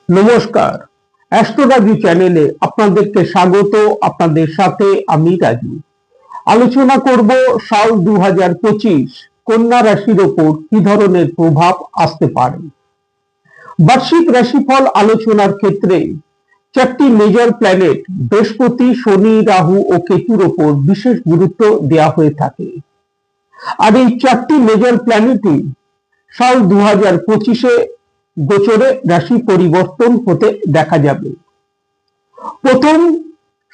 নমস্কার, অ্যাস্ট্রোলজি চ্যানেলে আপনাদেরকে স্বাগত। আপনাদের সাথে আমি রাজু। আলোচনা করব সাল 2025 কন্যা রাশির ওপর কি ধরনের প্রভাব আসতে পারে। বার্ষিক রাশিফল আলোচনার ক্ষেত্রে চারটি মেজর প্ল্যানেট বৃহস্পতি, শনি, রাহু ও কেতুর ওপর বিশেষ গুরুত্ব দেওয়া হয়ে থাকে। আর এই চারটি মেজর প্ল্যানেটই সাল 2025-এ গোচরে রাশি পরিবর্তন হতে দেখা যাবে। প্রথম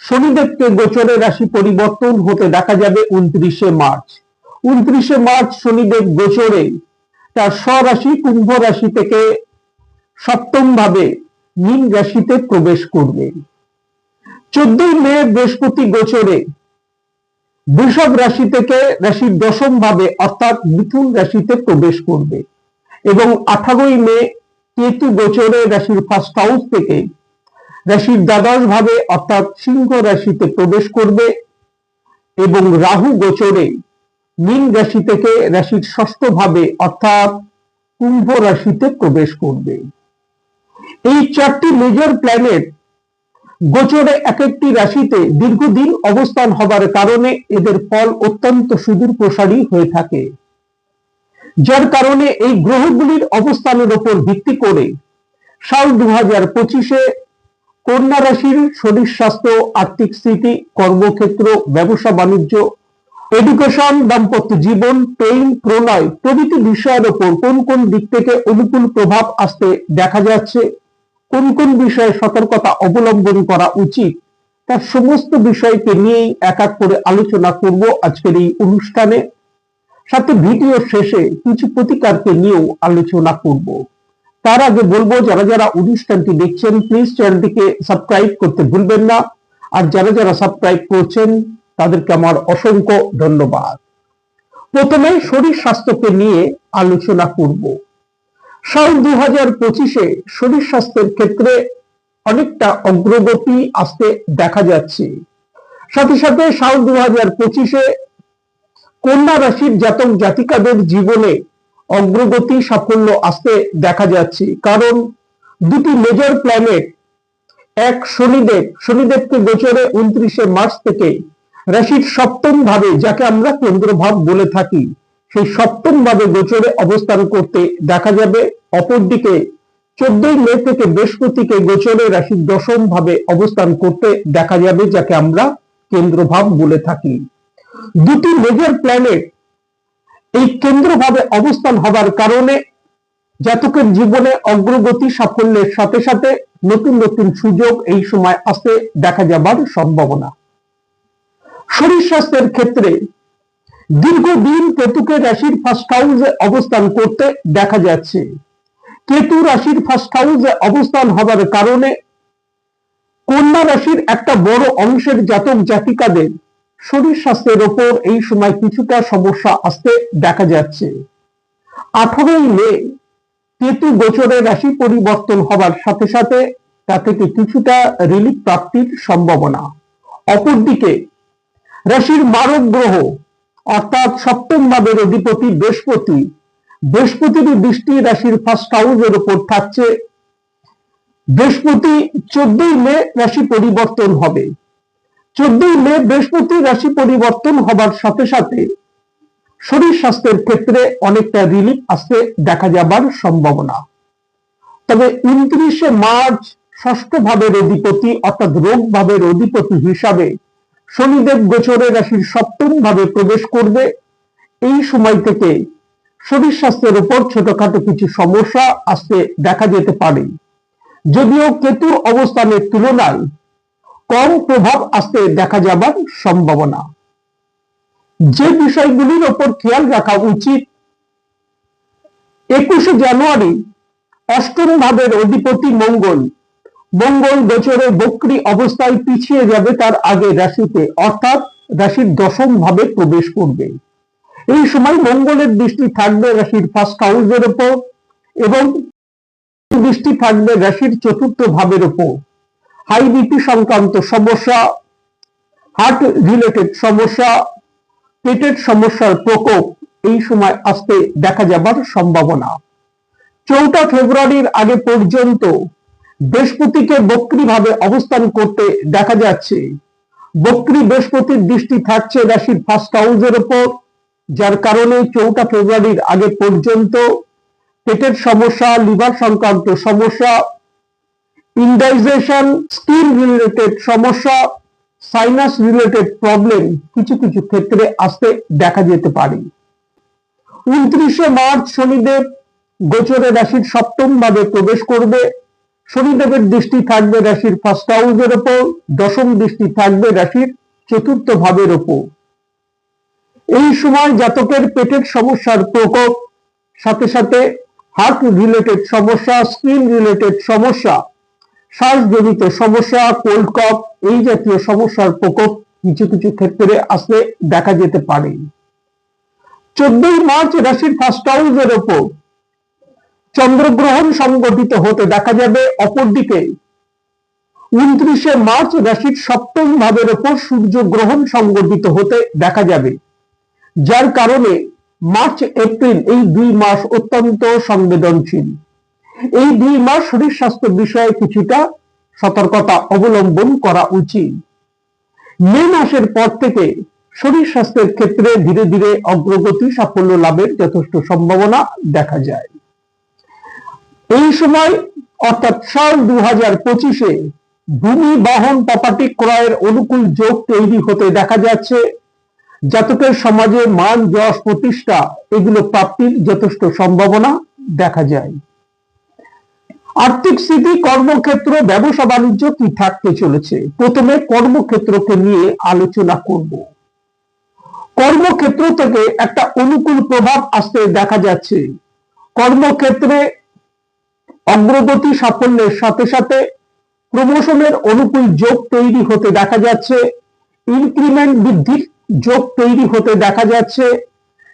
শনিদেবকে গোচরে রাশি পরিবর্তন হতে দেখা যাবে 29শে মার্চ। 29শে মার্চ শনিদেব গোচরে তার স্বরাশি কুম্ভ রাশি থেকে সপ্তম ভাবে মীন রাশিতে প্রবেশ করবে। 14ই মে বৃহস্পতি গোচরে বৃষভ রাশি থেকে রাশির দশম ভাবে অর্থাৎ মিথুন রাশিতে প্রবেশ করবে এবং 18ই মে কেতু গোচরে রাশির ফার্স্ট হাউস থেকে রাশির দ্বাদশ ভাবে অর্থাৎ সিংহ রাশিতে প্রবেশ করবে এবং রাহু গোচরে মীন রাশি থেকে রাশির ষষ্ঠ ভাবে অর্থাৎ কুম্ভ রাশিতে প্রবেশ করবে। এই চারটি মেজর প্ল্যানেট গোচরে এক একটি রাশিতে দীর্ঘদিন অবস্থান হবার কারণে এদের ফল অত্যন্ত সুদূর প্রসারী হয়ে থাকে, যার কারণে এই গ্রহগুলির অবস্থানের উপর ভিত্তি করে সাল 2025-এ কন্যা রাশির শরীর স্বাস্থ্য, আর্থিক স্থিতি, কর্মক্ষেত্র, ব্যবসা বাণিজ্য, এডুকেশন, দাম্পত্য জীবন, প্রেম, প্রণয় প্রভৃতি বিষয়ের উপর কোন কোন দিক থেকে অনুকূল প্রভাব আসতে দেখা যাচ্ছে, কোন কোন বিষয়ে সতর্কতা অবলম্বন করা উচিত, তার সমস্ত বিষয়কে নিয়েই এক এক করে আলোচনা করব আজকের এই অনুষ্ঠানে। সাথে ভিডিও শেষে কিছু প্রতিকারকে নিয়েও আলোচনা করব। তার আগে বলবো, যারা যারা অনুষ্ঠানটি দেখছেন প্লিজ চ্যানেলটিকে সাবস্ক্রাইব করতে ভুলবেন না, আর যারা যারা সাবস্ক্রাইব করছেন তাদেরকে আমার অসংখ্য ধন্যবাদ। প্রথমে শরীর স্বাস্থ্যকে নিয়ে আলোচনা করব। সাল 2025-এ শরীর স্বাস্থ্যের ক্ষেত্রে অনেকটা অগ্রগতি আসতে দেখা যাচ্ছে। সাথে সাথে সাল 2025-এ কন্যা রাশির জাতক জাতিকাদের জীবনে অগ্রগতি সাফল্য আসতে দেখা যাচ্ছে, কারণ দুটি মেজর প্ল্যানেট, এক শনিদেবকে গোচরে 29শে মার্চ থেকে রাশির সপ্তম ভাবে, যাকে আমরা কেন্দ্রভাব বলে থাকি, সেই সপ্তম ভাবে গোচরে অবস্থান করতে দেখা যাবে। অপরদিকে 14ই মে থেকে বৃহস্পতিকে গোচরে রাশির দশম ভাবে অবস্থান করতে দেখা যাবে, যাকে আমরা কেন্দ্রভাব বলে থাকি। দুটি মেজর প্ল্যানেট এই কেন্দ্রভাবে অবস্থান হবার কারণে জাতকের জীবনে অগ্রগতি সাফল্যের সাথে সাথে নতুন নতুন সুযোগ এই সময় আসতে দেখা যাবার সম্ভাবনা। শরীর স্বাস্থ্যের ক্ষেত্রে দীর্ঘদিন কেতুকে রাশির ফার্স্ট হাউসে অবস্থান করতে দেখা যাচ্ছে। কেতু রাশির ফার্স্ট হাউসে অবস্থান হবার কারণে কন্যা রাশির একটা বড় অংশের জাতক জাতিকাদের শরীর স্বাস্থ্যের ওপর এই সময় কিছুটা সমস্যা আসতে দেখা যাচ্ছে। 18ই মে কেতু গোচরে রাশি পরিবর্তন হবার সাথে সাথে তা থেকে কিছুটা রিলিফ প্রাপ্তির সম্ভাবনা। অপরদিকে রাশির মারক গ্রহ অর্থাৎ সপ্তম ভাবের অধিপতি বৃহস্পতির দৃষ্টি রাশির ফার্স্ট হাউসের উপর থাকছে। বৃহস্পতি 14ই মে রাশি পরিবর্তন হবে। 14ই মে বৃহস্পতি রাশি পরিবর্তন হবার সাথে সাথে শরীর স্বাস্থ্যের ক্ষেত্রে অনেকটা রিলিফ আসতে দেখা যাবার সম্ভাবনা। তবে 29শে মার্চ ষষ্ঠ ভাবের অধিপতি অর্থাৎ রোগ ভাবের অধিপতি হিসাবে শনিদেব গোচরে রাশির সপ্তম ভাবে প্রবেশ করবে। এই সময় থেকে শরীর স্বাস্থ্যের উপর ছোটখাটো কিছু সমস্যা আসতে দেখা যেতে পারে, যদিও কেতুর অবস্থানের তুলনায় কম প্রভাব আসতে দেখা যাবার সম্ভাবনা। যে বিষয়গুলির ওপর খেয়াল রাখা উচিত, 21শে জানুয়ারি অষ্টম ভাবের অধিপতি মঙ্গল গোচরে বক্রী অবস্থায় পিছিয়ে যাবে তার আগে রাশিতে, অর্থাৎ রাশির দশম ভাবে প্রবেশ করবে। এই সময় মঙ্গলের দৃষ্টি থাকবে রাশির ফার্স্ট হাউসের উপর এবং দৃষ্টি থাকবে রাশির চতুর্থ ভাবের উপর। হাই বিপি সংক্রান্ত সমস্যা, হার্ট রিলেটেড সমস্যা, পেটের সমস্যার প্রকোপ এই সময় আসতে দেখা যাবার সম্ভাবনা। 4 ফেব্রুয়ারির আগে পর্যন্ত বৃহস্পতিকে বক্রী ভাবে অবস্থান করতে দেখা যাচ্ছে। বক্রী বৃহস্পতির দৃষ্টি থাকছে রাশির ফার্স্ট হাউসের উপর, যার কারণে 4 ফেব্রুয়ারির আগে পর্যন্ত পেটের সমস্যা, লিভার সংক্রান্ত সমস্যা, ইনডাইজেশন, স্কিন রিলেটেড সমস্যা, সাইনাস রিলেটেড প্রবলেম কিছু কিছু ক্ষেত্রে আসতে দেখা যেতে পারে। 29শে মার্চ শনিদেব গোচরে রাশির সপ্তম ভাবে প্রবেশ করবে। শনিদেবের দৃষ্টি থাকবে রাশির ফার্স্ট হাউসের উপর, দশম দৃষ্টি থাকবে রাশির চতুর্থ ভাবের উপর। এই সময় জাতকের পেটের সমস্যার প্রকোপ, সাথে সাথে হার্ট রিলেটেড সমস্যা, স্কিন রিলেটেড সমস্যা, শ্বাসজনিত সমস্যা, কোল্ড কফ এই জাতীয় সমস্যার প্রকোপ কিছু কিছু ক্ষেত্রে আসতে দেখা যেতে পারে। 14ই মার্চ রাশির ফার্স্ট হাউসের উপর চন্দ্রগ্রহণ সংগঠিত হতে দেখা যাবে। অপরদিকে 29শে মার্চ রাশির সপ্তম ভাবের উপর সূর্যগ্রহণ সংগঠিত হতে দেখা যাবে, যার কারণে মার্চ এপ্রিল এই 2 মাস অত্যন্ত সংবেদনশীল। এই 2 মাস শরীর স্বাস্থ্য বিষয়ে কিছুটা সতর্কতা অবলম্বন করা উচিত। মে মাসের পর থেকে শরীর স্বাস্থ্যের ক্ষেত্রে ধীরে ধীরে অগ্রগতি, সাফল্য লাভের যথেষ্ট সম্ভাবনা দেখা যায়। এই সময় অর্থাৎ সাল 2025-এ ভূমি, বাহন, প্রপার্টি ক্রয়ের অনুকূল যোগ তৈরি হতে দেখা যাচ্ছে। জাতকের সমাজে মান, যশ, প্রতিষ্ঠা এগুলো প্রাপ্তির যথেষ্ট সম্ভাবনা দেখা যায়। আর্থিক স্থিতি, কর্মক্ষেত্র, ব্যবসা বাণিজ্য কি থাকতে চলেছে? প্রথমে কর্মক্ষেত্রকে নিয়ে আলোচনা করব। কর্মক্ষেত্র থেকে একটা অনুকূল প্রভাব আসতে দেখা যাচ্ছে। কর্মক্ষেত্রে অগ্রগতি, সাফল্যের সাথে সাথে প্রমোশনের অনুকূল যোগ তৈরি হতে দেখা যাচ্ছে। ইনক্রিমেন্ট বৃদ্ধির যোগ তৈরি হতে দেখা যাচ্ছে।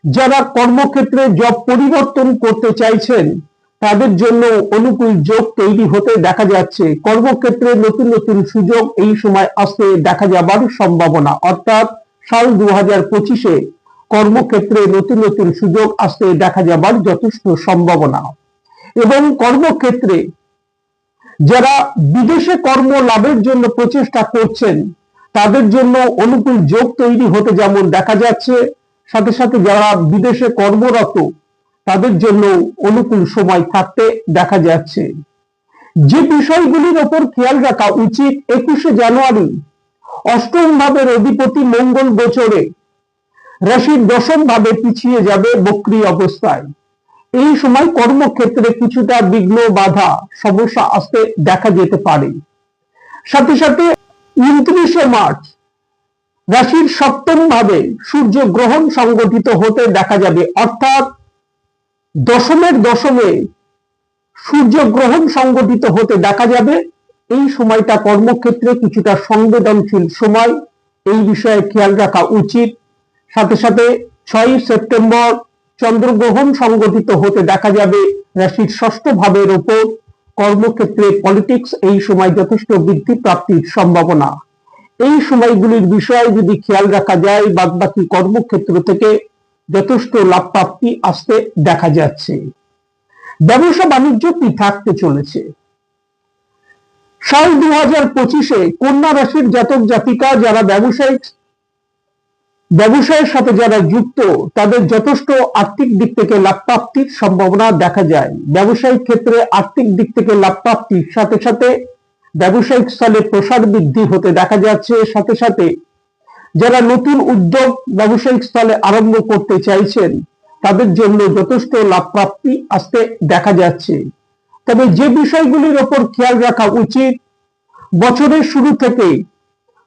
যারা কর্মক্ষেত্রে জব পরিবর্তন করতে চাইছেন তাদের জন্য অনুকূল যোগ তৈরি হতে দেখা যাচ্ছে। কর্মক্ষেত্রে নতুন নতুন সুযোগ এই সময় আসতে দেখা যাবার সম্ভাবনা, অর্থাৎ সাল 2025-এ কর্মক্ষেত্রে নতুন নতুন সুযোগ আসতে দেখা যাবার যথেষ্ট সম্ভাবনা। এবং কর্মক্ষেত্রে যারা বিদেশে কর্ম লাভের জন্য প্রচেষ্টা করছেন তাদের জন্য অনুকূল যোগ তৈরি হতে যেমন দেখা যাচ্ছে, সাথে সাথে যারা বিদেশে কর্মরত তাদের জন্য অনুকূল সময় থাকতে দেখা যাচ্ছে। যে বিষয়গুলির ওপর খেয়াল রাখা উচিত, 21শে জানুয়ারি অষ্টম ভাবের অধিপতি মঙ্গল গোচরে রাশির দশম ভাবে পিছিয়ে যাবে বক্রী অবস্থায়। এই সময় কর্মক্ষেত্রে কিছুটা বিঘ্ন, বাধা, সমস্যা আসতে দেখা যেতে পারে। সাথে সাথে 29শে মার্চ রাশির সপ্তম ভাবে সূর্য গ্রহণ সংগঠিত হতে দেখা যাবে, অর্থাৎ দশমের দশমে সূর্য গ্রহণ সংগঠিত হতে দেখা যাবে। এই সময়টা কর্মক্ষেত্রে কিছুটা সংবেদনশীল সময়, এই বিষয়ে খেয়াল রাখা উচিত। সাথে সাথে 6ই সেপ্টেম্বর চন্দ্রগ্রহণ সংগঠিত হতে দেখা যাবে রাশির ষষ্ঠ ভাবের উপর। কর্মক্ষেত্রে পলিটিক্স এই সময় যথেষ্ট বৃদ্ধি প্রাপ্তির সম্ভাবনা। এই সময়গুলির বিষয়ে যদি খেয়াল রাখা যায়, বাদবাকি কর্মক্ষেত্র থেকে যথেষ্ট লাভ প্রাপ্তি আসতে দেখা যাচ্ছে। ব্যবসা বাণিজ্য কি থাকতে চলেছে? সাল 2025-এ কন্যা রাশির জাতক জাতিকা যারা ব্যবসায়ের সাথে যারা যুক্ত তাদের যথেষ্ট আর্থিক দিক থেকে লাভ প্রাপ্তির সম্ভাবনা দেখা যায়। ব্যবসায়িক ক্ষেত্রে আর্থিক দিক থেকে লাভ প্রাপ্তির সাথে সাথে ব্যবসায়িক স্থলে প্রসার বৃদ্ধি হতে দেখা যাচ্ছে। সাথে সাথে যারা নতুন উদ্যোগ ব্যবসায়িক স্থলে আরম্ভ করতে চাইছেন তাদের জন্য যথেষ্ট লাভ প্রাপ্তি আসতে দেখা যাচ্ছে। তবে যে বিষয়গুলির ওপর খেয়াল রাখা উচিত, বছরের শুরু থেকে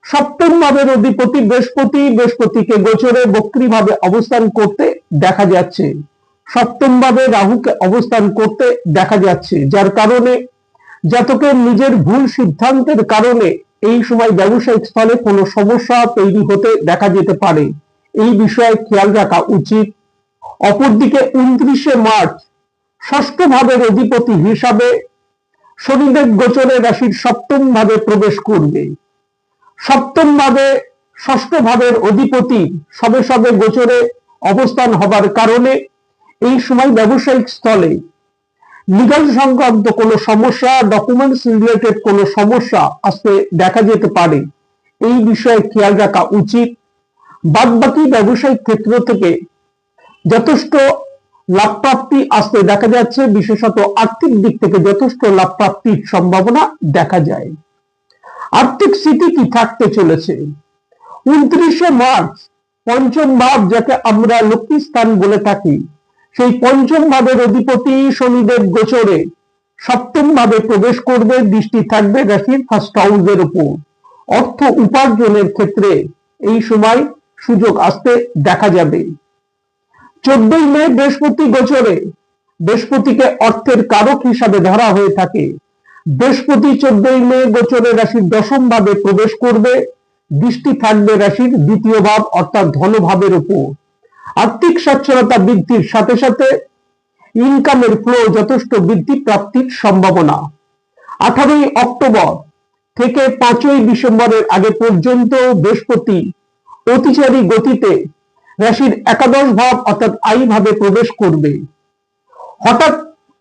সপ্তম ভাবের অধিপতি বৃহস্পতিকে গোচরে বক্রী ভাবে অবস্থান করতে দেখা যাচ্ছে। সপ্তম ভাবে রাহুকে অবস্থান করতে দেখা যাচ্ছে, যার কারণে জাতকের নিজের ভুল সিদ্ধান্তের কারণে এই সময় ব্যবসায়িক স্থলে কোনো সমস্যা তৈরি হতে দেখা যেতে পারে। এই বিষয়ে খেয়াল রাখা উচিত। অপরদিকে 29শে মার্চ ষষ্ঠ ভাবের অধিপতি হিসাবে শনিদেব গোচরে রাশির সপ্তম ভাবে প্রবেশ করবে। সপ্তম ভাবে ষষ্ঠ ভাবের অধিপতি সবে সবে গোচরে অবস্থান হবার কারণে এই সময় ব্যবসায়িক স্থলে লিগাল সংক্রান্ত কোনো সমস্যা, ডকুমেন্টস রিলেটেড কোনো সমস্যা আসতে দেখা যেতে পারে, এই বিষয়ে খেয়াল রাখা উচিত। বাদবাকি ব্যবসায়িক ক্ষেত্র থেকে যথেষ্ট লাভ প্রাপ্তি আসতে দেখা যাচ্ছে, বিশেষত আর্থিক দিক থেকে যথেষ্ট লাভ প্রাপ্তির সম্ভাবনা দেখা যায়। আর্থিক স্থিতি কি থাকতে চলেছে? 29শে মার্চ পঞ্চম ভাব, যাকে আমরা লক্ষ্মী স্থান বলে থাকি, সেই পঞ্চম ভাবের অধিপতি শনিদেব গোচরে সপ্তম ভাবে প্রবেশ করবে। দৃষ্টি থাকবে রাশির ফার্স্ট হাউসের উপর। অর্থ উপার্জনের ক্ষেত্রে এই সময় সুযোগ আসতে দেখা যাবে। 14ই মে বৃহস্পতি গোচরে, বৃহস্পতিকে অর্থের কারক হিসাবে ধরা হয়ে থাকে। বৃহস্পতি 14ই মে গোচরে রাশির দশম ভাবে প্রবেশ করবে। দৃষ্টি থাকবে রাশির দ্বিতীয় ভাব অর্থাৎ ধনভাবের উপর। আর্থিক সচ্ছলতা বৃদ্ধির সাথে সাথে ইনকামের ফ্লো যথেষ্ট বৃদ্ধি প্রাপ্তির সম্ভাবনা। 18ই অক্টোবর থেকে 5ই ডিসেম্বরের আগে পর্যন্ত বৃহস্পতি অতিচারী গতিতে রাশির একাদশ ভাব অর্থাৎ আই ভাবে প্রবেশ করবে। হঠাৎ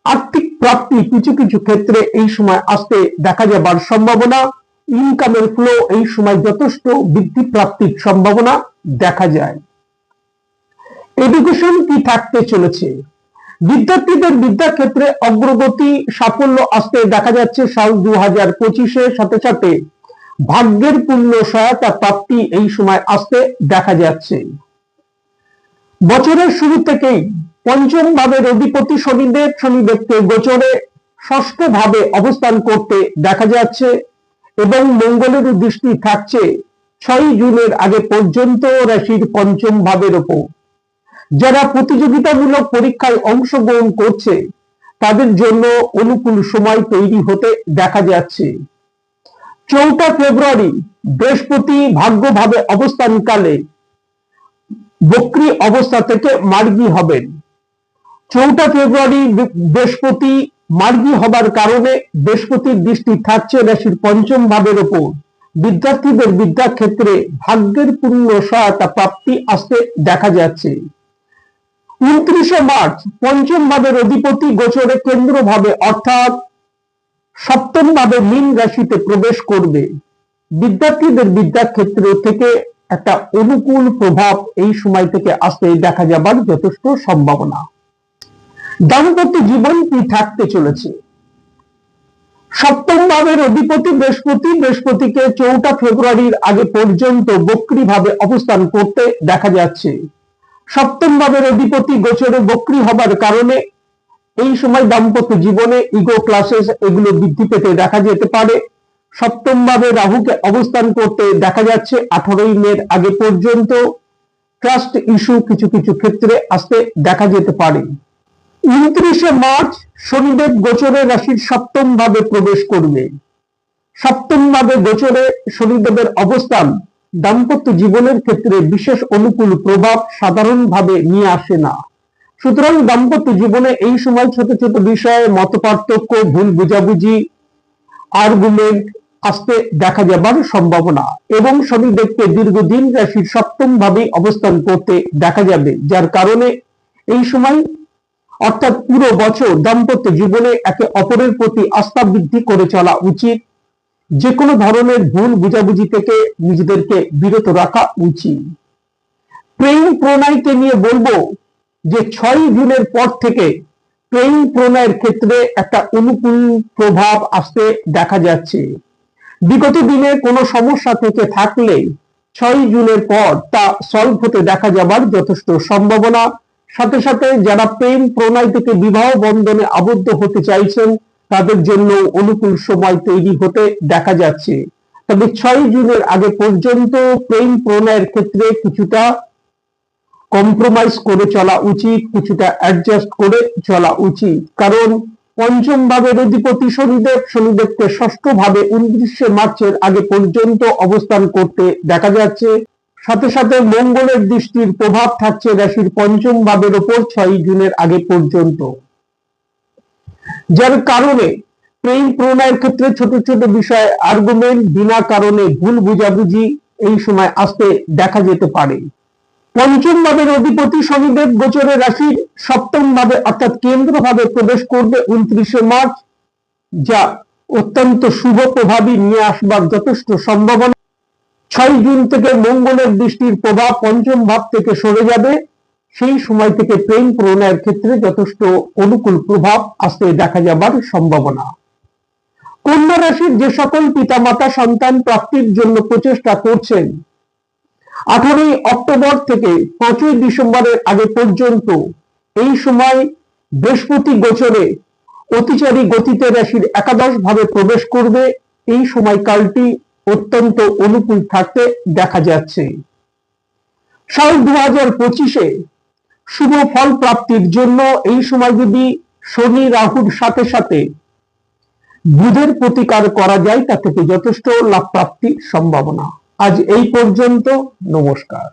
আর্থিক প্রাপ্তি কিছু কিছু ক্ষেত্রে এই সময় আসতে দেখা যাবার সম্ভাবনা। ইনকামের ফ্লো এই সময় যথেষ্ট বৃদ্ধি প্রাপ্তির সম্ভাবনা দেখা যায়। এডুকেশন কি থাকতে চলেছে? বিদ্যার্থীদের বিদ্যাক্ষেত্রে অগ্রগতি, সাফল্য আসতে দেখা যাচ্ছে সাল 2025-এর সাথে সাথে ভাগ্যের পূর্ণ সহায়তা প্রাপ্তি এই সময় আসতে দেখা যাচ্ছে। বছরের শুরু থেকেই পঞ্চম ভাবের অধিপতি শনিদেবকে গোচরে ষষ্ঠ ভাবে অবস্থান করতে দেখা যাচ্ছে এবং মঙ্গলের দৃষ্টি থাকছে 6ই জুনের আগে পর্যন্ত রাশির পঞ্চম ভাবের উপর। যারা প্রতিযোগিতামূলক পরীক্ষায় অংশগ্রহণ করছে তাদের জন্য অনুকূল সময় তৈরি হতে দেখা যাচ্ছে। 4 ফেব্রুয়ারি বৃহস্পতি ভাগ্যভাবে অবস্থানকালে বক্রী অবস্থা থেকে মার্গী হবেন। 4 ফেব্রুয়ারি বৃহস্পতি মার্গী হবার কারণে বৃহস্পতির দৃষ্টি থাকছে রাশির পঞ্চম ভাবের উপর। বিদ্যার্থীদের বিদ্যাক্ষেত্রে ভাগ্যের পূর্ণ সহায়তা প্রাপ্তি আসতে দেখা যাচ্ছে। 29শে মার্চ পঞ্চম ভাবের অধিপতি গোচরে কেন্দ্র ভাবে অর্থাৎ সপ্তম ভাবে মীন রাশিতে প্রবেশ করবে। বিদ্যার্থীদের বিদ্যাক্ষেত্র থেকে একটা অনুকূল প্রভাব এই সময় থেকে আসতে দেখা যাবার যথেষ্ট সম্ভাবনা। দাম্পত্য জীবন কি থাকতে চলেছে? সপ্তম ভাবের অধিপতি বৃহস্পতিকে 4 ফেব্রুয়ারির আগে পর্যন্ত বক্রী ভাবে অবস্থান করতে দেখা যাচ্ছে। সপ্তম ভাবের অধিপতি গোচরে বক্রী হবার কারণে এই সময় দাম্পত্য জীবনে ইগো ক্লাসেস এগুলো বৃদ্ধি পেতে দেখা যেতে পারে। সপ্তম ভাবে রাহুকে অবস্থান করতে দেখা যাচ্ছে 18ই মে আগে পর্যন্ত। ট্রাস্ট ইস্যু কিছু কিছু ক্ষেত্রে আসতে দেখা যেতে পারে। 29শে মার্চ শনিদেব গোচরে রাশির সপ্তম ভাবে প্রবেশ করবে। সপ্তম ভাবে গোচরে শনিদেবের অবস্থান দাম্পত্য জীবনের ক্ষেত্রে বিশেষ অনুকূল প্রভাব সাধারণভাবে নিয়ে আসে না। সুতরাং দাম্পত্য জীবনে এই সময় ছোট ছোট বিষয়ে মতপার্থক্য, ভুল বুঝাবুঝি, আর্গুমেন্ট আসতে দেখা যাবার সম্ভাবনা এবং শনিদেবকে দীর্ঘদিন রাশির সপ্তম ভাবে অবস্থান করতে দেখা যাবে, যার কারণে এই সময় অর্থাৎ পুরো বছর দাম্পত্য জীবনে একে অপরের প্রতি আস্থা বৃদ্ধি করে চলা উচিত। যে কোনো ধরনের ভুল বুঝাবুঝি থেকে নিজেদেরকে বিরত রাখা উচিত। প্রেম প্রণয়কে নিয়ে বলবো যে 6ই জুনের পর থেকে প্রেম প্রণয়ের ক্ষেত্রে একটা অনুকূল প্রভাব আসতে দেখা যাচ্ছে। বিগত দিনে কোনো সমস্যা থেকে থাকলে 6ই জুনের পর তা সলভ হতে দেখা যাবার যথেষ্ট সম্ভাবনা। সাথে সাথে যারা প্রেম প্রণয় থেকে বিবাহ বন্ধনে আবদ্ধ হতে চাইছেন তাদের জন্য অনুকূল সময় তৈরি হতে দেখা যাচ্ছে। তবে 6ই জুনের আগে পর্যন্ত প্রেম প্রণয়ের ক্ষেত্রে কিছুটা কম্প্রোমাইজ করে চলা উচিত, কিছুটা অ্যাডজাস্ট করে চলা উচিত। কারণ পঞ্চম ভাবের অধিপতি শনিদেবকে ষষ্ঠ ভাবে 29শে মার্চের আগে পর্যন্ত অবস্থান করতে দেখা যাচ্ছে। সাথে সাথে মঙ্গলের দৃষ্টির প্রভাব থাকছে রাশির পঞ্চম ভাবের উপর 6ই জুনের আগে পর্যন্ত, যার কারণে প্রেম প্রণয়ের ক্ষেত্রে ছোট ছোট বিষয়ে আর্গুমেন্ট, বিনা কারণে ভুল বুঝাবুঝি এই সময় আসতে দেখা যেতে পারে। পঞ্চম ভাবের অধিপতি শনিদেব গোচরে রাশির সপ্তম ভাবে অর্থাৎ কেন্দ্র ভাবে প্রবেশ করবে 29শে মার্চ, যা অত্যন্ত শুভ প্রভাবই নিয়ে আসবার যথেষ্ট সম্ভাবনা। 6 জুন থেকে মঙ্গলের দৃষ্টির প্রভাব পঞ্চম ভাব থেকে সরে যাবে, সেই সময় থেকে প্রেম প্রণয়ের ক্ষেত্রে যথেষ্ট অনুকূল প্রভাব আসতে দেখা যাবার সম্ভাবনা। কন্যা রাশির যে সকল পিতামাতা সন্তান প্রাপ্তির জন্য প্রচেষ্টা করছেন, 18 অক্টোবর থেকে 5 ডিসেম্বরের আগে পর্যন্ত এই সময় বৃহস্পতি গোচরে অতিচারী গতিতে রাশির একাদশ ভাবে প্রবেশ করবে। এই সময়কালটি অত্যন্ত অনুকূল থাকতে দেখা যাচ্ছে। সাল 2025-এ শুভ ফল প্রাপ্তির জন্য এই সময় যদি শনি রাহুর সাথে সাথে বুধের প্রতিকার করা যায়, তা থেকে যথেষ্ট লাভ প্রাপ্তির সম্ভাবনা। আজ এই পর্যন্ত, নমস্কার।